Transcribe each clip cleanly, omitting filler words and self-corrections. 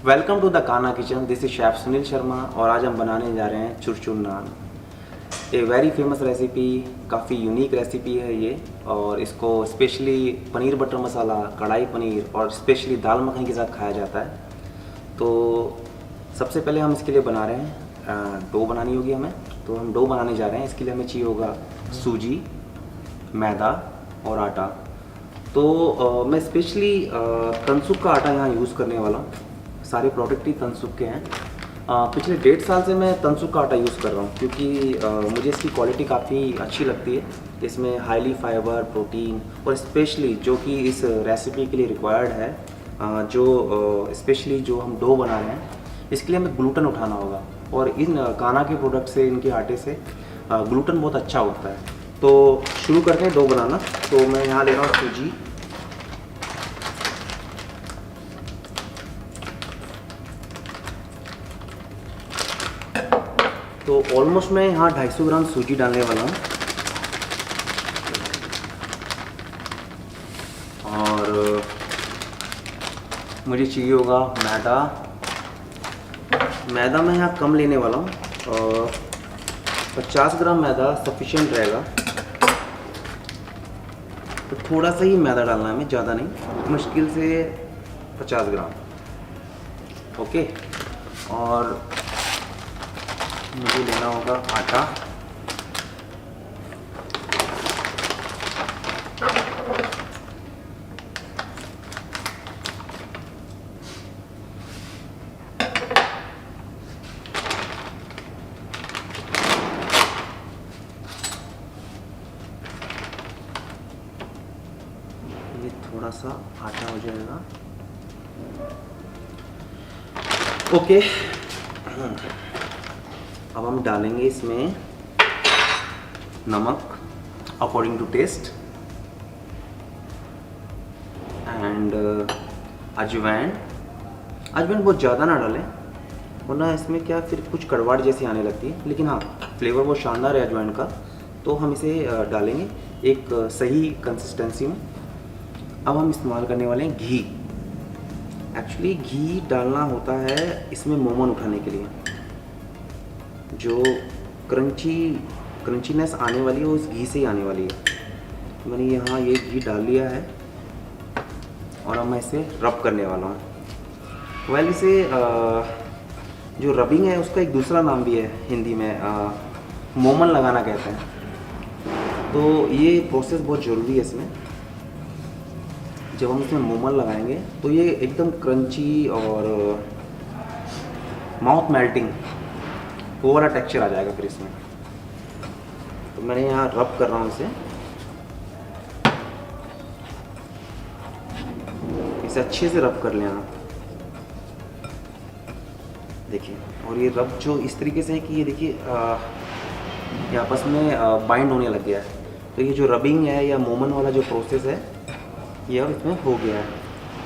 Welcome to the काना kitchen. This is chef Sunil Sharma और आज हम बनाने जा रहे हैं चुरचुर नान। ए वेरी फेमस रेसिपी, काफ़ी यूनिक रेसिपी है ये। और इसको स्पेशली पनीर बटर मसाला, कढ़ाई पनीर और स्पेशली दाल मखनी के साथ खाया जाता है। तो सबसे पहले हम इसके लिए बना रहे हैं, डो बनानी होगी हमें। तो हम डो बनाने जा रहे हैं। इसके लिए हमें चाहिए होगा सूजी, मैदा और आटा। तो मैं स्पेशली तनसुक का आटा यहाँ यूज़ करने वाला हूँ। सारे प्रोडक्ट ही तनसुक के हैं। पिछले 1.5 साल से मैं तनसुक का आटा यूज़ कर रहा हूँ क्योंकि मुझे इसकी क्वालिटी काफ़ी अच्छी लगती है। इसमें हाईली फाइबर, प्रोटीन और स्पेशली जो कि इस रेसिपी के लिए रिक्वायर्ड है, जो स्पेशली जो हम डो बना रहे हैं इसके लिए हमें ग्लूटेन उठाना होगा। और इन काना के प्रोडक्ट से, इनके आटे से ग्लूटेन बहुत अच्छा उठता है। तो शुरू करते हैं डो बनाना। तो मैं यहाँ ले रहा हूँ सूजी, तो ऑलमोस्ट मैं यहाँ 250 ग्राम सूजी डालने वाला हूँ। और मुझे चाहिए होगा मैदा मैं यहाँ कम लेने वाला हूँ और 50 ग्राम मैदा सफिशिएंट रहेगा। तो थोड़ा सा ही मैदा डालना है हमें, ज़्यादा नहीं, मुश्किल से 50 ग्राम। ओके। और मुझे लेना होगा आटा। ये थोड़ा सा आटा हो जाएगा। ओके। अब हम डालेंगे इसमें नमक अकॉर्डिंग टू टेस्ट एंड अजवाइन। अजवाइन बहुत ज़्यादा ना डालें वरना इसमें क्या फिर कुछ कड़वाहट जैसी आने लगती है, लेकिन हाँ फ्लेवर बहुत शानदार है अजवाइन का। तो हम इसे डालेंगे एक सही कंसिस्टेंसी में। अब हम इस्तेमाल करने वाले हैं घी। एक्चुअली घी डालना होता है इसमें मोमन उठाने के लिए। जो क्रंचीनेस आने वाली है वो इस घी से ही आने वाली है। मैंने यहाँ ये घी डाल लिया है और अब मैं इसे रब करने वाला हूँ। वेल इसे जो रबिंग है उसका एक दूसरा नाम भी है हिंदी में, मोमन लगाना कहते हैं। तो ये प्रोसेस बहुत ज़रूरी है इसमें। जब हम इसमें मोमन लगाएंगे तो ये एकदम क्रंची और माउथ मेल्टिंग वो वाला टेक्सचर आ जाएगा फिर इसमें। तो मैंने यहाँ रब कर रहा हूँ इसे अच्छे से रब कर लेना। देखिए, और ये रब जो इस तरीके से है कि ये देखिए ये आपस में बाइंड होने लग गया है। तो ये जो रबिंग है या मोमन वाला जो प्रोसेस है ये अब इसमें हो गया है।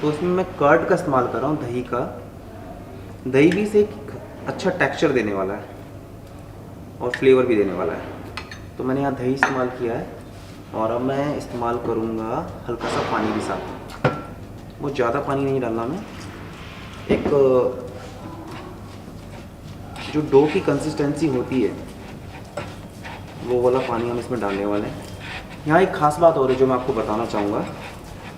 तो इसमें मैं कर्ड का इस्तेमाल कर रहा हूँ, दही का। दही भी से एक अच्छा टेक्सचर देने वाला है और फ्लेवर भी देने वाला है। तो मैंने यहाँ दही इस्तेमाल किया है और अब मैं इस्तेमाल करूँगा हल्का सा पानी भी साथ। बहुत ज़्यादा पानी नहीं डालना मैं। एक जो डो की कंसिस्टेंसी होती है वो वाला पानी हम इसमें डालने वाले हैं। यहाँ एक ख़ास बात और है जो मैं आपको बताना चाहूँगा।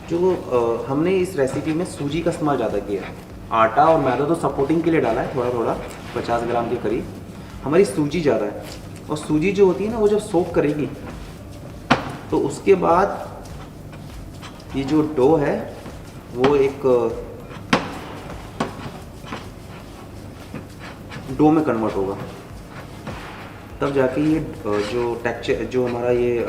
जो हमने इस रेसिपी में सूजी का इस्तेमाल ज़्यादा किया है। आटा और मैदा तो सपोर्टिंग के लिए डाला है, थोड़ा थोड़ा 50 ग्राम के करीब। हमारी सूजी ज़्यादा है और सूजी जो होती है ना वो जब सोक करेगी तो उसके बाद ये जो डो है वो एक डो में कन्वर्ट होगा। तब जाके ये जो टेक्सचर, जो हमारा ये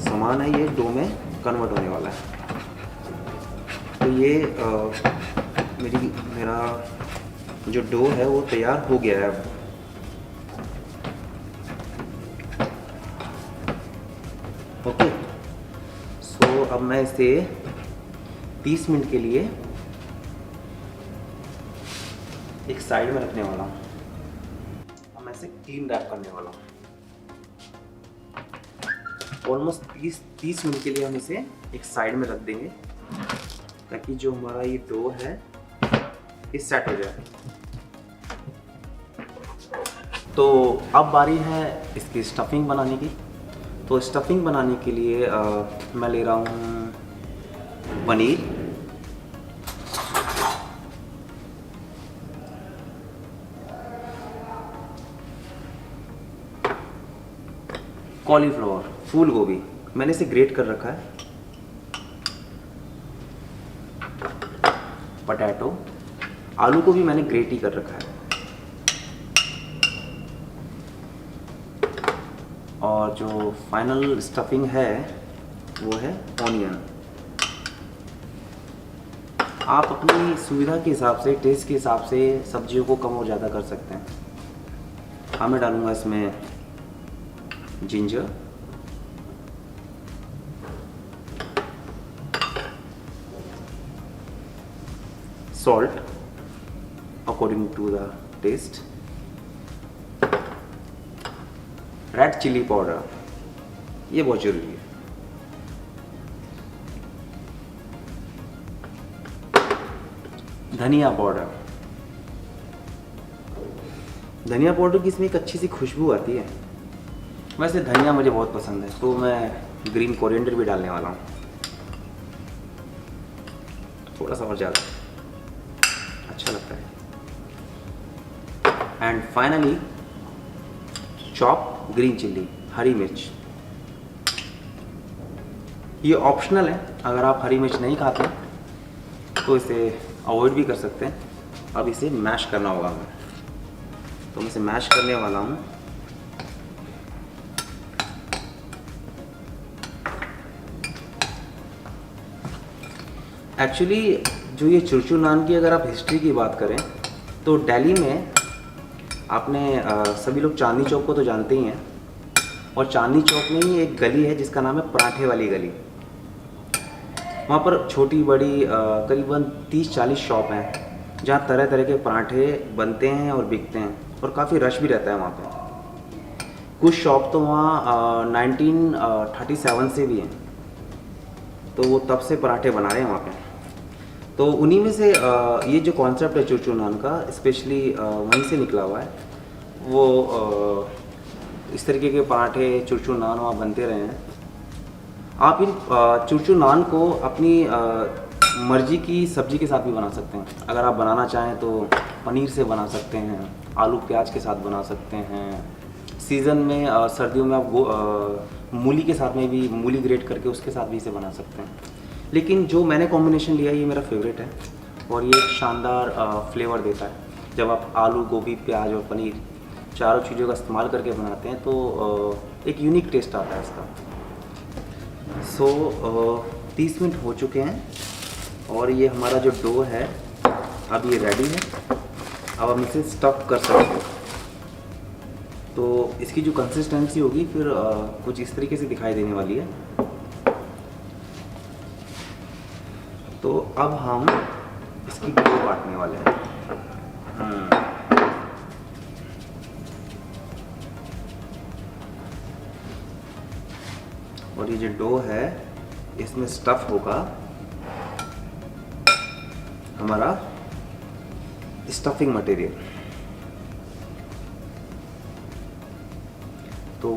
सामान है ये डो में कन्वर्ट होने वाला है। तो ये मेरा जो डो है वो तैयार हो गया है अब। ओके। सो अब मैं इसे 30 मिनट के लिए एक साइड में रखने वाला हूँ। अब मैं इसे क्लीन रैप करने वाला हूँ। ऑलमोस्ट 30 मिनट के लिए हम इसे एक साइड में रख देंगे ताकि जो हमारा ये डो है ये सेट हो जाए। तो अब बारी है इसकी स्टफिंग बनाने की। तो स्टफिंग बनाने के लिए मैं ले रहा हूँ पनीर, कॉलीफ्लावर, फूल गोभी मैंने इसे ग्रेट कर रखा है, पोटैटो, आलू को भी मैंने ग्रेट ही कर रखा है, और जो फाइनल स्टफिंग है वो है ऑनियन। आप अपनी सुविधा के हिसाब से, टेस्ट के हिसाब से सब्जियों को कम और ज़्यादा कर सकते हैं। हाँ, मैं डालूँगा इसमें ginger, salt according to the taste, red chilli powder, ये बहुत जरूरी है, धनिया पाउडर। धनिया पाउडर की इसमें एक अच्छी सी खुशबू आती है। वैसे धनिया मुझे बहुत पसंद है तो मैं ग्रीन कोरिएंडर भी डालने वाला हूँ, थोड़ा सा और ज़्यादा अच्छा लगता है। And finally chop green chilli, हरी मिर्च। ये ऑप्शनल है, अगर आप हरी मिर्च नहीं खाते तो इसे अवॉइड भी कर सकते हैं। अब इसे मैश करना होगा हमें, तो मैं इसे मैश करने वाला हूँ। एक्चुअली जो ये चुरचुर नान की अगर आप हिस्ट्री की बात करें तो दिल्ली में आपने सभी लोग चांदनी चौक को तो जानते ही हैं, और चांदनी चौक में ही एक गली है जिसका नाम है पराठे वाली गली। वहाँ पर छोटी बड़ी करीबन 30-40 शॉप हैं जहाँ तरह तरह के पराठे बनते हैं और बिकते हैं, और काफ़ी रश भी रहता है वहाँ पे। कुछ शॉप तो वहाँ 1937 से भी हैं, तो वो तब से पराठे बना रहे हैं वहाँ पे। तो उन्हीं में से ये जो कॉन्सेप्ट है चुरचुर नान का, स्पेशली वहीं से निकला हुआ है। वो इस तरीके के पराठे, चुरचुर नान वहाँ बनते रहे हैं। आप इन चुरचुर नान को अपनी मर्जी की सब्जी के साथ भी बना सकते हैं। अगर आप बनाना चाहें तो पनीर से बना सकते हैं, आलू प्याज के साथ बना सकते हैं। सीज़न में सर्दियों में आप मूली के साथ में भी, मूली ग्रेट करके उसके साथ भी इसे बना सकते हैं। लेकिन जो मैंने कॉम्बिनेशन लिया ये मेरा फेवरेट है, और ये एक शानदार फ्लेवर देता है। जब आप आलू, गोभी, प्याज और पनीर चारों चीज़ों का इस्तेमाल करके बनाते हैं तो एक यूनिक टेस्ट आता है इसका। 30 मिनट हो चुके हैं और ये हमारा जो डो है अब ये रेडी है। अब हम इसे स्टफ कर सकते हैं। तो इसकी जो कंसिस्टेंसी होगी फिर कुछ इस तरीके से दिखाई देने वाली है। तो अब हम इसकी डो काटने वाले हैं। और ये जो डो है इसमें स्टफ होगा हमारा स्टफिंग मटेरियल। तो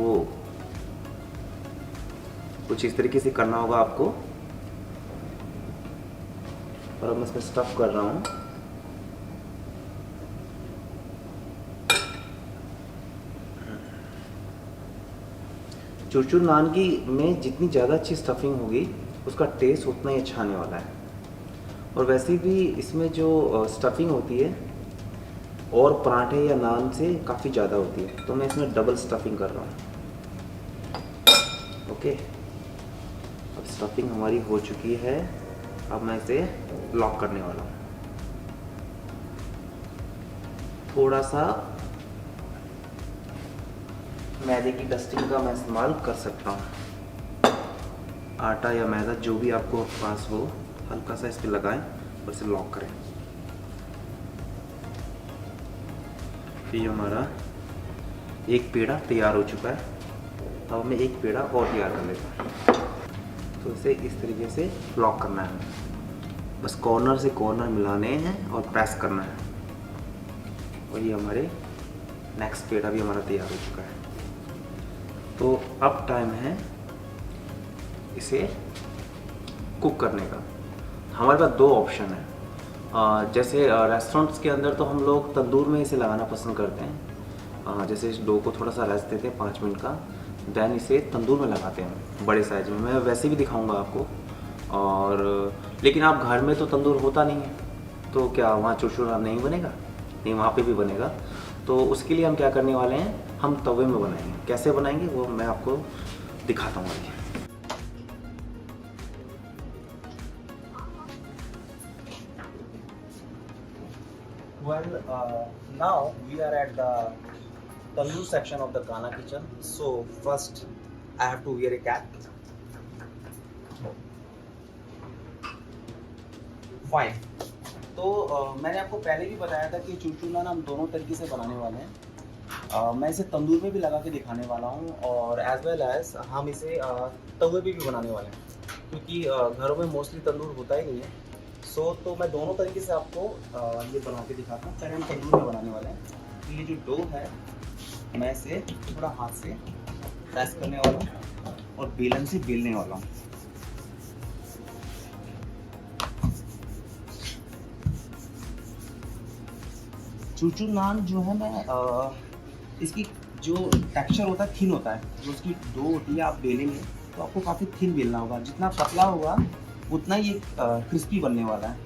कुछ इस तरीके से करना होगा आपको, और अब मैं इसमें स्टफ कर रहा हूँ। चुरचुर नान की में जितनी ज़्यादा अच्छी स्टफिंग होगी उसका टेस्ट उतना ही अच्छा आने वाला है। और वैसे भी इसमें जो स्टफिंग होती है और पराठे या नान से काफ़ी ज़्यादा होती है, तो मैं इसमें डबल स्टफिंग कर रहा हूँ। ओके, अब स्टफिंग हमारी हो चुकी है। अब मैं इसे लॉक करने वाला हूँ। थोड़ा सा मैदे की डस्टिंग का मैं इस्तेमाल कर सकता हूँ। आटा या मैदा जो भी आपको पास हो, हल्का सा इस पर लगाएं और इसे लॉक करें। ये हमारा एक पेड़ा तैयार हो चुका है। अब मैं एक पेड़ा और तैयार कर लेता हूँ। तो इसे इस तरीके से लॉक करना है। बस कॉर्नर से कॉर्नर मिलाने हैं और प्रेस करना है। और ये हमारे नेक्स्ट पेड़ा भी हमारा तैयार हो चुका है। तो अब टाइम है इसे कुक करने का। हमारे पास दो ऑप्शन है। जैसे रेस्टोरेंट्स के अंदर तो हम लोग तंदूर में इसे लगाना पसंद करते हैं। जैसे इस डो को थोड़ा सा रेस्ट देते हैं 5 मिनट का, देन इसे तंदूर में लगाते हैं बड़े साइज में। मैं वैसे भी दिखाऊंगा आपको। और लेकिन आप घर में तो तंदूर होता नहीं है, तो क्या वहाँ चुरचुरा नहीं बनेगा? नहीं, वहाँ पे भी बनेगा। तो उसके लिए हम क्या करने वाले हैं, हम तवे में बनाएंगे। कैसे बनाएंगे वो मैं आपको दिखाता हूँ आगे। Well, now we are at the tandoor section of the Ghana kitchen. So first, I have to wear a cap. Fine. तो मैंने आपको पहले भी बताया था कि चुरचुर नान हम दोनों तरीके से बनाने वाले हैं। मैं इसे तंदूर में भी लगा के दिखाने वाला हूँ, और एज वेल एज हम इसे तवे पे भी बनाने वाले हैं, क्योंकि घरों में मोस्टली तंदूर होता ही नहीं है। तो मैं दोनों तरीके से आपको ये बना के दिखाता हूँ। पहले हम तंदूर में बनाने वाले हैं। तो ये जो डो है, मैं इसे थोड़ा हाथ से प्रेस करने वाला हूँ और बेलन से बेलने वाला हूँ। चुरचुर नान जो है, मैं इसकी जो टेक्सचर होता है थिन होता है। जो उसकी डो होती है, आप बेलेंगे तो आपको काफ़ी थिन बेलना होगा। जितना पतला होगा उतना ही क्रिस्पी बनने वाला है।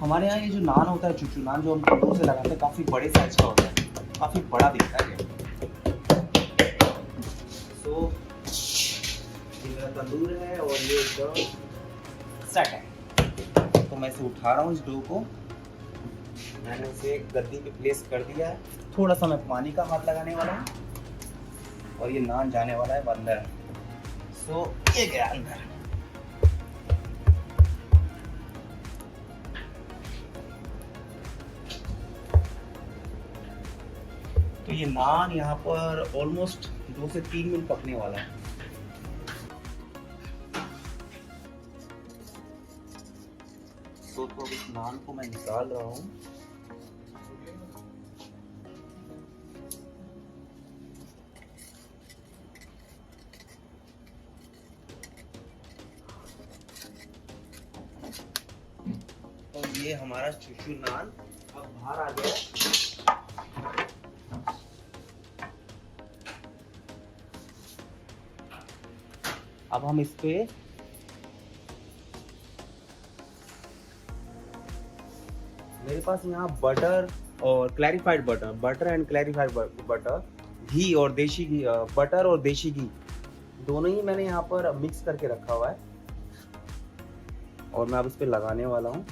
हमारे यहाँ ये जो नान होता है, चुरचुर नान जो हम तंदूर से लगाते हैं, काफ़ी बड़े साइज का होता है, काफ़ी बड़ा दिखता है। ये मेरा तंदूर है और ये एकदम सेट है। तो मैं इसे उठा रहा हूँ, इस डो को मैंने इसे गद्दी पे प्लेस कर दिया है। थोड़ा सा मैं पानी का हाथ लगाने वाला हूँ और ये नान जाने वाला है अंदर। ये गया अंदर। तो ये नान यहाँ पर ऑलमोस्ट 2 से 3 मिनट पकने वाला है। तो इस नान को मैं निकाल रहा हूँ। और ये हमारा चुरचुर नान अब बाहर आ गया। अब हम इस पे मेरे पास यहाँ बटर और clarified butter and clarified butter, ghee और देशी घी, बटर और देशी घी दोनों ही मैंने यहाँ पर मिक्स करके रखा हुआ है। और मैं अब इस पे लगाने वाला हूँ।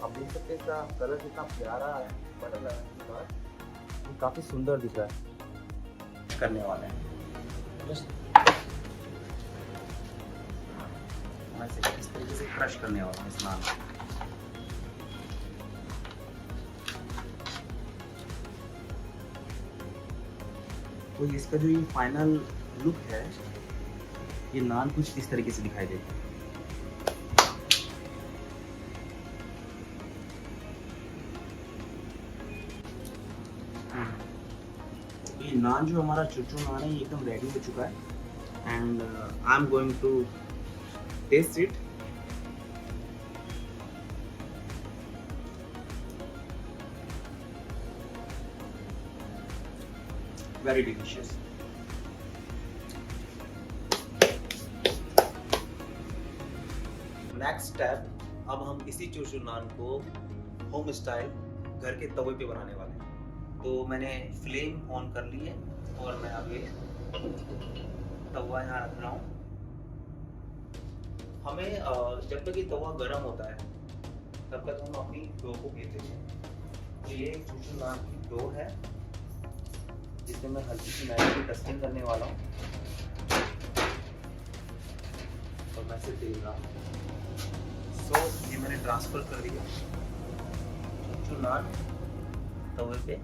आप देख सकते हैं इसका कलर कितना प्यारा है। बटर लगाने के बाद ये काफी सुंदर दिख रहा है। करने वाले हैं मैं इस तरीके से क्रश करने वाला हूँ इस नान। तो इसका जो ये फाइनल लुक है, ये नान कुछ इस तरीके से दिखाई देगा। ये नान जो हमारा चुरचुर नान है, ये एकदम रेडी हो चुका है। And I am going to taste it. Very delicious. Next step, अब हम इसी चुरचुर नान को होम स्टाइल घर के तवे पे बनाने वाले हैं। तो मैंने फ्लेम ऑन कर ली है और मैं अब ये तवा यहाँ रख रहा हूँ। हमें जब तक ये तवा गर्म होता है तब तक हम अपनी डो को घेर लेते हैं। तो ये चुरचुर नान की डो है जिसमें मैं हल्की सी मैदा की डस्टिंग करने वाला हूँ। तो मैं इसे दे रहा हूँ। ये मैंने ट्रांसफर कर दिया चुरचुर नान तवे पे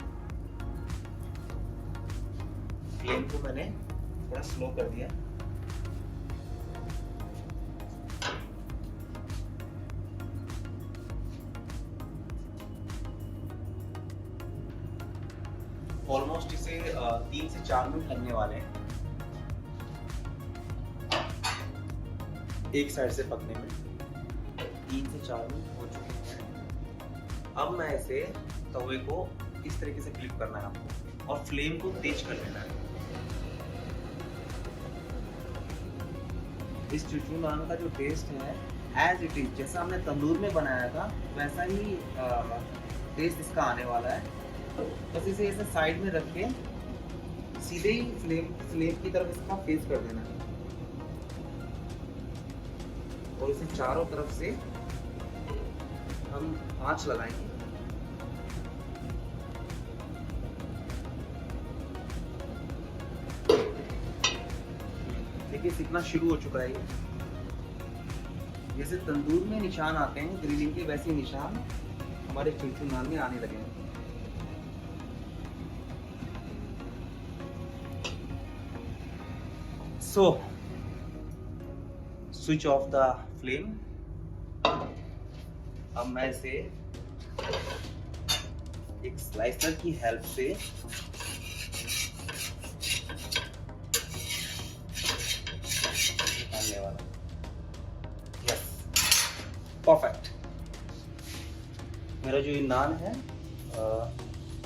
फ्लेम को मैंने थोड़ा स्लो कर दिया। ऑलमोस्ट इसे 3 से 4 मिनट लगने वाले हैं एक साइड से पकने में। 3 से 4 मिनट हो चुके हैं। अब मैं इसे तवे को इस तरीके से फ्लिप करना है आपको और फ्लेम को तेज कर देना है। इस चुचू नान का जो टेस्ट है एज इट इज, जैसा हमने तंदूर में बनाया था वैसा ही टेस्ट इसका आने वाला है। बस इसे ऐसे साइड में रख के सीधे ही फ्लेम की तरफ इसका फेस कर देना है और इसे चारों तरफ से हम आंच लगाएंगे। देखिए सीखना शुरू हो चुका है ये। जैसे तंदूर में निशान आते हैं ग्रिलिंग के, वैसे निशान हमारे चुचू नान में आने लगे हैं। So, switch off the flame। अब मैं इसे एक स्लाइसर की हेल्प से निकालने वाला हूं। Yes, perfect. मेरा जो ये नान है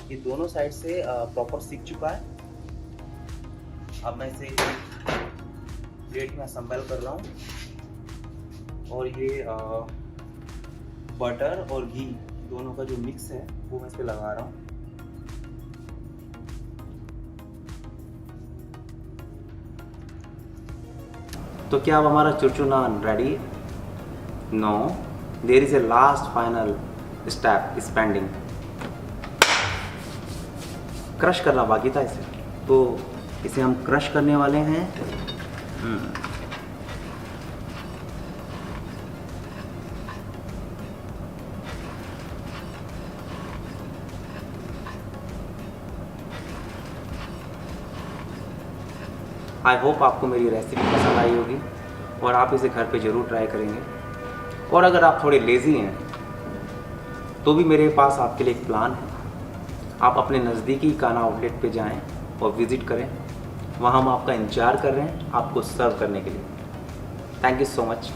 ये दोनों साइड से प्रॉपर सीख चुका है। अब मैं इसे प्लेट में असेंबल कर रहा हूँ और ये बटर और घी दोनों का जो मिक्स है वो मैं इस पे लगा रहा हूँ। तो क्या अब हमारा chur chur naan ready? No, there is a last final step is pending. Crush करना बाकी था इसे, तो इसे हम क्रश करने वाले हैं। आई होप आपको मेरी रेसिपी पसंद आई होगी और आप इसे घर पे ज़रूर ट्राई करेंगे। और अगर आप थोड़े लेज़ी हैं तो भी मेरे पास आपके लिए एक प्लान है। आप अपने नज़दीकी खाना आउटलेट पे जाएं और विज़िट करें। वहाँ हम आपका इंतज़ार कर रहे हैं आपको सर्व करने के लिए। Thank you so much.